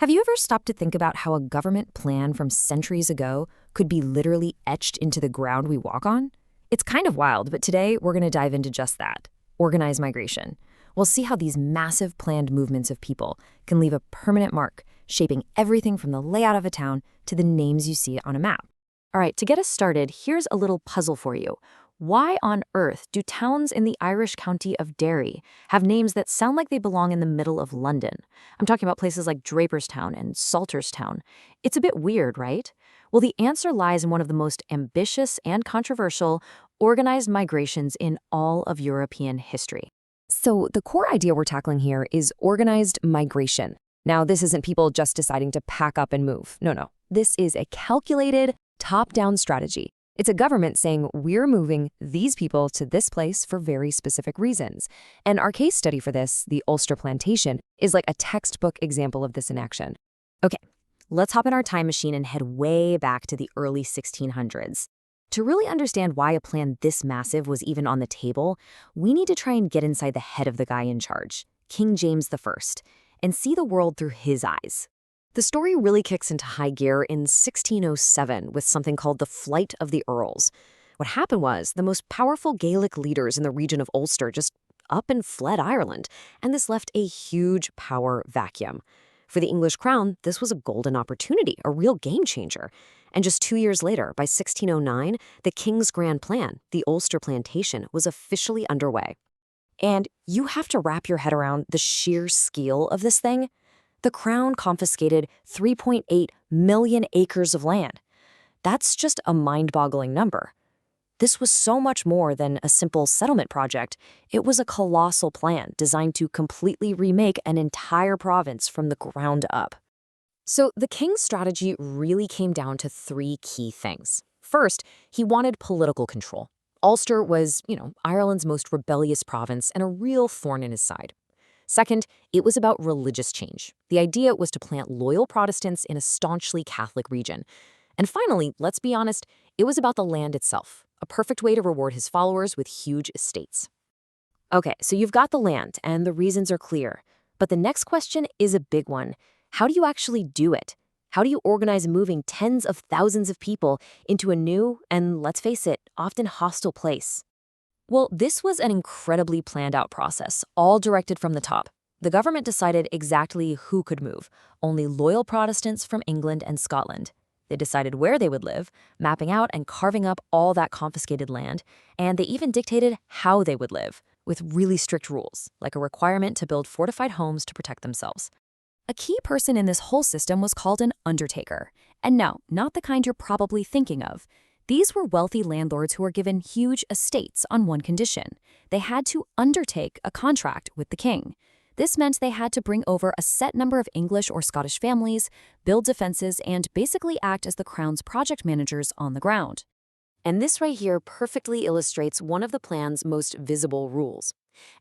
Have you ever stopped to think about how a government plan from centuries ago could be literally etched into the ground we walk on? It's kind of wild, but today we're going to dive into just that: organized migration. We'll see how these massive planned movements of people can leave a permanent mark, shaping everything from the layout of a town to the names you see on a map. All right, to get us started, here's a little puzzle for you. Why on earth do towns in the Irish county of Derry have names that sound like they belong in the middle of London? I'm talking about places like Draperstown and Salterstown. It's a bit weird, right? Well, the answer lies in one of the most ambitious and controversial organized migrations in all of European history. So the core idea we're tackling here is organized migration. Now, this isn't people just deciding to pack up and move. No. This is a calculated, top-down strategy. It's a government saying, we're moving these people to this place for very specific reasons. And our case study for this, the Ulster Plantation, is like a textbook example of this in action. Okay, let's hop in our time machine and head way back to the early 1600s. To really understand why a plan this massive was even on the table, we need to try and get inside the head of the guy in charge, King James I, and see the world through his eyes. The story really kicks into high gear in 1607 with something called the Flight of the Earls. What happened was the most powerful Gaelic leaders in the region of Ulster just up and fled Ireland, and this left a huge power vacuum. For the English crown, this was a golden opportunity, a real game changer. And just 2 years later, by 1609, the King's Grand Plan, the Ulster Plantation, was officially underway. And you have to wrap your head around the sheer scale of this thing. The Crown confiscated 3.8 million acres of land. That's just a mind-boggling number. This was so much more than a simple settlement project. It was a colossal plan designed to completely remake an entire province from the ground up. So the king's strategy really came down to three key things. First, he wanted political control. Ulster was, Ireland's most rebellious province and a real thorn in his side. Second, it was about religious change. The idea was to plant loyal Protestants in a staunchly Catholic region. And finally, let's be honest, it was about the land itself, a perfect way to reward his followers with huge estates. Okay, so you've got the land, and the reasons are clear. But the next question is a big one. How do you actually do it? How do you organize moving tens of thousands of people into a new, and let's face it, often hostile place? Well, this was an incredibly planned-out process, all directed from the top. The government decided exactly who could move, only loyal Protestants from England and Scotland. They decided where they would live, mapping out and carving up all that confiscated land, and they even dictated how they would live, with really strict rules, like a requirement to build fortified homes to protect themselves. A key person in this whole system was called an undertaker. And no, not the kind you're probably thinking of. These were wealthy landlords who were given huge estates on one condition. They had to undertake a contract with the king. This meant they had to bring over a set number of English or Scottish families, build defenses, and basically act as the crown's project managers on the ground. And this right here perfectly illustrates one of the plan's most visible rules.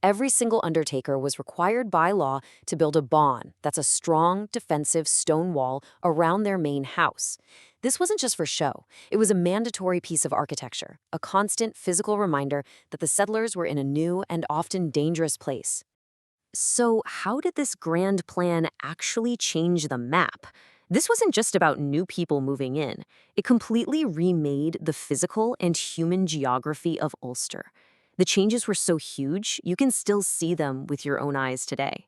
Every single undertaker was required by law to build a bawn, that's a strong, defensive stone wall around their main house. This wasn't just for show. It was a mandatory piece of architecture, a constant physical reminder that the settlers were in a new and often dangerous place. So how did this grand plan actually change the map? This wasn't just about new people moving in. It completely remade the physical and human geography of Ulster. The changes were so huge, you can still see them with your own eyes today.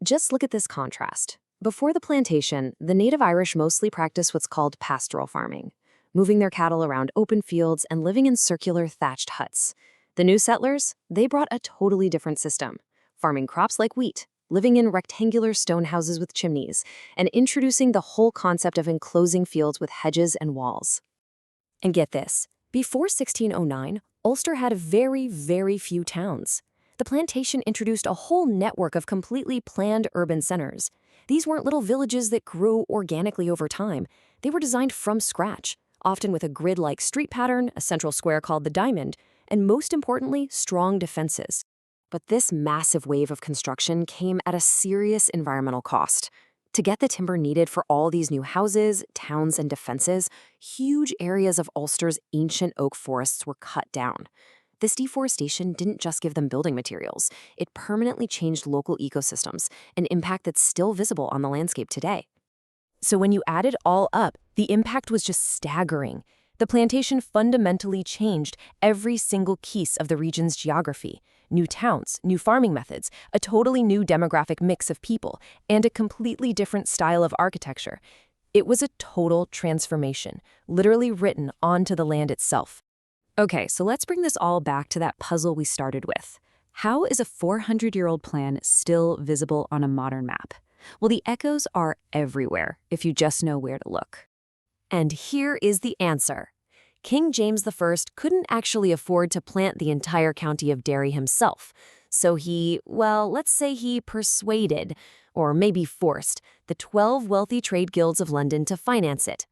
Just look at this contrast. Before the plantation, the native Irish mostly practiced what's called pastoral farming, moving their cattle around open fields and living in circular thatched huts. The new settlers, they brought a totally different system, farming crops like wheat, living in rectangular stone houses with chimneys, and introducing the whole concept of enclosing fields with hedges and walls. And get this, before 1609, Ulster had very, very few towns. The plantation introduced a whole network of completely planned urban centers. These weren't little villages that grew organically over time. They were designed from scratch, often with a grid-like street pattern, a central square called the diamond, and most importantly, strong defenses. But this massive wave of construction came at a serious environmental cost. To get the timber needed for all these new houses, towns, and defenses, huge areas of Ulster's ancient oak forests were cut down. This deforestation didn't just give them building materials, it permanently changed local ecosystems, an impact that's still visible on the landscape today. So when you add it all up, the impact was just staggering. The plantation fundamentally changed every single piece of the region's geography. New towns, new farming methods, a totally new demographic mix of people, and a completely different style of architecture. It was a total transformation, literally written onto the land itself. Okay, so let's bring this all back to that puzzle we started with. How is a 400-year-old plan still visible on a modern map? Well, the echoes are everywhere, if you just know where to look. And here is the answer. King James I couldn't actually afford to plant the entire county of Derry himself, so let's say he persuaded, or maybe forced, the 12 wealthy trade guilds of London to finance it.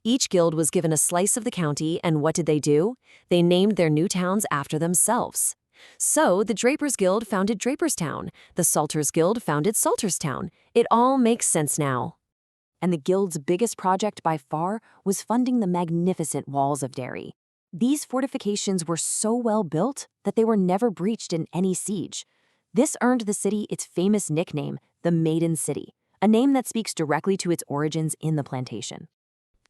Each guild was given a slice of the county, and what did they do? They named their new towns after themselves. So the Drapers Guild founded Draperstown, the Salters Guild founded Salterstown. It all makes sense now. And the guild's biggest project by far was funding the magnificent walls of Derry. These fortifications were so well built that they were never breached in any siege. This earned the city its famous nickname, the Maiden City, a name that speaks directly to its origins in the plantation.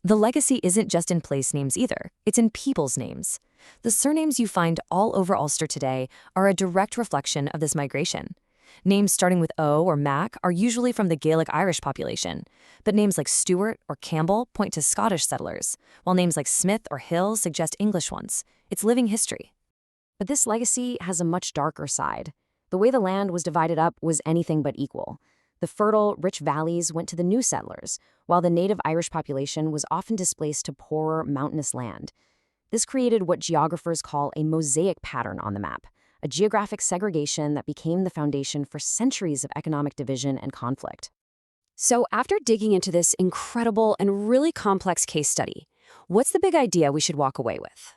The legacy isn't just in place names either, it's in people's names. The surnames you find all over Ulster today are a direct reflection of this migration. Names starting with O or Mac are usually from the Gaelic Irish population, but names like Stewart or Campbell point to Scottish settlers, while names like Smith or Hill suggest English ones. It's living history. But this legacy has a much darker side. The way the land was divided up was anything but equal. The fertile, rich valleys went to the new settlers, while the native Irish population was often displaced to poorer, mountainous land. This created what geographers call a mosaic pattern on the map, a geographic segregation that became the foundation for centuries of economic division and conflict. So after digging into this incredible and really complex case study, what's the big idea we should walk away with?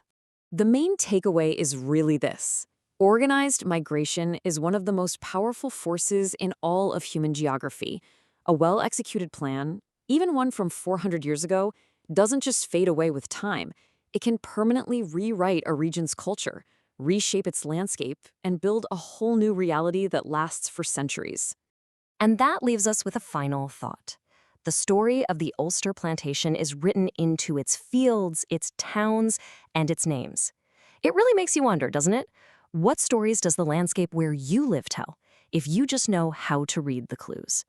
The main takeaway is really this. Organized migration is one of the most powerful forces in all of human geography. A well-executed plan, even one from 400 years ago, doesn't just fade away with time. It can permanently rewrite a region's culture, reshape its landscape, and build a whole new reality that lasts for centuries. And that leaves us with a final thought. The story of the Ulster Plantation is written into its fields, its towns, and its names. It really makes you wonder, doesn't it? What stories does the landscape where you live tell, if you just know how to read the clues?